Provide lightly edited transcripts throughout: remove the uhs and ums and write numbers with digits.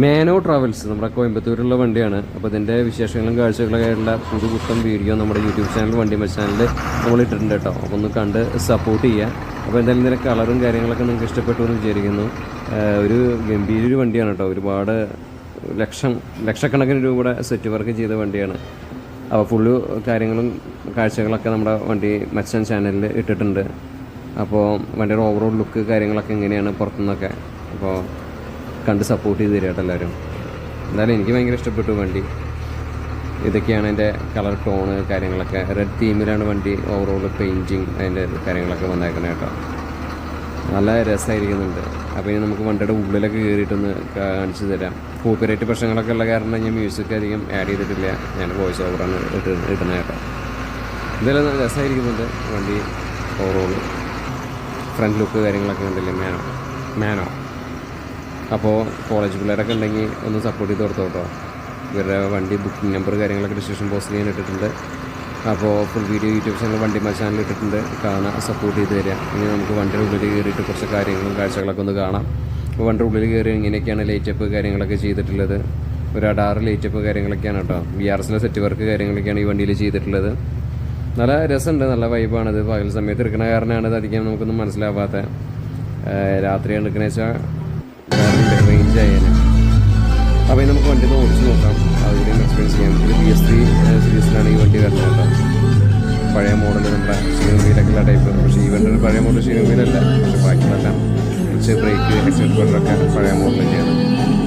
മാനോ travels നമ്മുടെ കോയമ്പത്തൂരുള്ള വണ്ടിയാണ്. അപ്പോൾ ഇതിൻ്റെ വിശേഷങ്ങളും കാഴ്ചകളൊക്കെ ആയിട്ടുള്ള പുതുപുത്തൻ വീഡിയോ നമ്മുടെ യൂട്യൂബ് ചാനൽ വണ്ടി മച്ച് ചാനലിൽ നമ്മൾ ഇട്ടിട്ടുണ്ട് കേട്ടോ. അപ്പോൾ ഒന്ന് കണ്ട് സപ്പോർട്ട് ചെയ്യുക. അപ്പോൾ എന്തായാലും ഇതിൻ്റെ കളറും കാര്യങ്ങളൊക്കെ നിങ്ങൾക്ക് ഇഷ്ടപ്പെട്ടു എന്ന് വിചാരിക്കുന്നു. ഒരു ഗംഭീര വണ്ടിയാണ് കേട്ടോ. ഒരുപാട് ലക്ഷക്കണക്കിന് രൂപയുടെ സെറ്റ് വർക്ക് ചെയ്ത വണ്ടിയാണ്. അപ്പോൾ ഫുള്ള് കാര്യങ്ങളും കാഴ്ചകളൊക്കെ നമ്മുടെ വണ്ടി മച്ചാൻ ചാനലിൽ ഇട്ടിട്ടുണ്ട്. അപ്പോൾ വണ്ടിയുടെ ഓവറോൾ ലുക്ക് കാര്യങ്ങളൊക്കെ എങ്ങനെയാണ് പുറത്തുനിന്നൊക്കെ അപ്പോൾ കണ്ട് സപ്പോർട്ട് ചെയ്ത് തരിക കേട്ടോ എല്ലാവരും. എന്തായാലും എനിക്ക് ഭയങ്കര ഇഷ്ടപ്പെട്ടു വണ്ടി. ഇതൊക്കെയാണ് എൻ്റെ കളർ ടോണ് കാര്യങ്ങളൊക്കെ. റെഡ് തീമിലാണ് വണ്ടി ഓവറോൾ പെയിൻറ്റിങ് അതിൻ്റെ കാര്യങ്ങളൊക്കെ വന്നേക്കണേ കേട്ടോ. നല്ല രസമായിരിക്കുന്നുണ്ട്. അപ്പോൾ ഇനി നമുക്ക് വണ്ടിയുടെ ഉള്ളിലൊക്കെ കയറിയിട്ടൊന്ന് കാണിച്ചു തരാം. കോപ്പിറൈറ്റ് പ്രശ്നങ്ങളൊക്കെ ഉള്ള കാരണം ഞാൻ മ്യൂസിക് അധികം ആഡ് ചെയ്തിട്ടില്ല. ഞാൻ വോയിസ് ഓവറാണ് ഇടുന്നത് കേട്ടോ. ഇതെല്ലാം നല്ല രസമായിരിക്കുന്നുണ്ട് വണ്ടി ഓവറോൾ. ഫ്രണ്ട് ലുക്ക് കാര്യങ്ങളൊക്കെ ഉണ്ടല്ലേ മാനോ. അപ്പോൾ കോളേജ് പിള്ളേരൊക്കെ ഉണ്ടെങ്കിൽ ഒന്ന് സപ്പോർട്ട് ചെയ്ത് കൊടുത്തോ കേട്ടോ. ഇവരുടെ വണ്ടി ബുക്കിംഗ് നമ്പർ കാര്യങ്ങളൊക്കെ ഡിസ്ക്രിപ്ഷൻ ബോക്സിൽ ഞാൻ ഇട്ടിട്ടുണ്ട്. അപ്പോൾ ഫുൾ വീഡിയോ യൂട്യൂബ് ചാനൽ വണ്ടി മച്ച് ചാനൽ ഇട്ടിട്ടുണ്ട്. കാണാൻ സപ്പോർട്ട് ചെയ്ത് തരിക. ഇനി നമുക്ക് വണ്ടിയുടെ ഉള്ളിൽ കയറിയിട്ട് കുറച്ച് കാര്യങ്ങളും കാഴ്ചകളൊക്കെ ഒന്ന് കാണാം. അപ്പോൾ വണ്ടിയുടെ ഉള്ളിൽ കയറി ഇങ്ങനെയൊക്കെയാണ് ലൈറ്റപ്പ് കാര്യങ്ങളൊക്കെ ചെയ്തിട്ടുള്ളത്. ഒരു അഡാറ് ലൈറ്റപ്പ് കാര്യങ്ങളൊക്കെയാണ് കേട്ടോ. VRSലെ സെറ്റ് വർക്ക് കാര്യങ്ങളൊക്കെയാണ് ഈ വണ്ടിയിൽ ചെയ്തിട്ടുള്ളത്. നല്ല രസമുണ്ട്, നല്ല വൈബാണിത്. പകൽ സമയത്ത് എടുക്കുന്ന കാരണമാണ് ഇത് അധികം നമുക്കൊന്നും മനസ്സിലാവാത്ത. രാത്രിയാണ് എടുക്കണ വെച്ചാൽ റേഞ്ച് ആയാലും. അപ്പോൾ നമുക്ക് വണ്ടി ഒന്ന് ഓടിച്ച് നോക്കാം, അതുകൂടിയും എക്സ്പീരിയൻസ് ചെയ്യാം. ഇത് PS3 സീരീസിലാണ് ഈ വണ്ടി വരുന്നത് കേട്ടോ. പഴയ മോഡൽ നമ്മുടെ സ്റ്റീറിംഗ് വീലൊക്കെയുള്ള ടൈപ്പ്. പക്ഷേ ഈ വണ്ടി പഴയ മോഡൽ സ്റ്റീറിംഗ് വീലല്ല, പക്ഷേ ബാക്കിയെല്ലാം കുറച്ച് ബ്രേക്ക് എക്സിലേറ്ററൊക്കെ പഴയ മോഡൽ തന്നെയാണ്.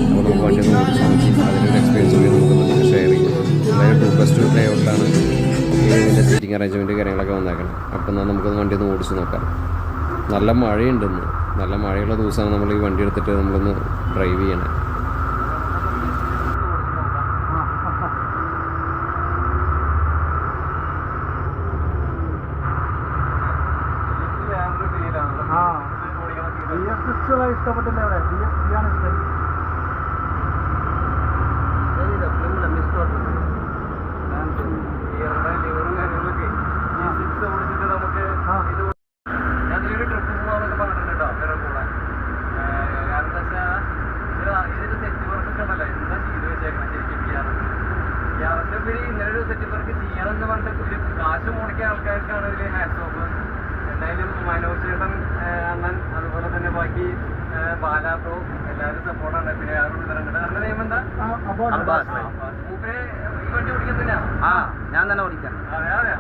അപ്പോൾ നമുക്ക് വണ്ടി ഒന്ന് ഓടിച്ച് നോക്കി അതിനൊരു എക്സ്പീരിയൻസ് കൂടി നമുക്കൊന്ന് ഷെയർ ചെയ്യാം. അതായത് 2+2 ഡ്രൈവറിലാണ് ഇതിൻ്റെ സീറ്റിംഗ് അറേഞ്ച്മെൻറ്റ് കാര്യങ്ങളൊക്കെ വന്നേക്കണം. അപ്പോൾ എന്നാൽ നമുക്കൊന്ന് വണ്ടി ഒന്ന് ഓടിച്ച് നോക്കാം. നല്ല മഴയുണ്ടെന്ന്. നല്ല മഴയുള്ള ദിവസമാണ് നമ്മൾ ഈ വണ്ടി എടുത്തിട്ട് നമ്മളൊന്ന് ഡ്രൈവ് ചെയ്യണേ. ഇഷ്ടപ്പെട്ടില്ല അവിടെ DS3 ആണ് ഇഷ്ടം. ഇങ്ങനൊരു സെറ്റ് വർക്ക് ചെയ്യണമെന്ന് പറഞ്ഞിട്ട് കാശ് മുടക്കിയ ആൾക്കാർക്കാണ് ഇതിൽ ഹാറ്റ്സ് ഓഫ്. എന്തായാലും മനോജ് ചേട്ടൻ അണ്ണൻ അതുപോലെ തന്നെ ബാക്കി ബാലാപ്രോ എല്ലാവരും സപ്പോർട്ടാണ്. പിന്നെ അവരുടെ നെയിം എന്താ? മൂപ്പരെ ഈ വണ്ടി ഓടിക്കുന്നില്ല. ഞാൻ തന്നെ ഓടിക്കാം. അതെ.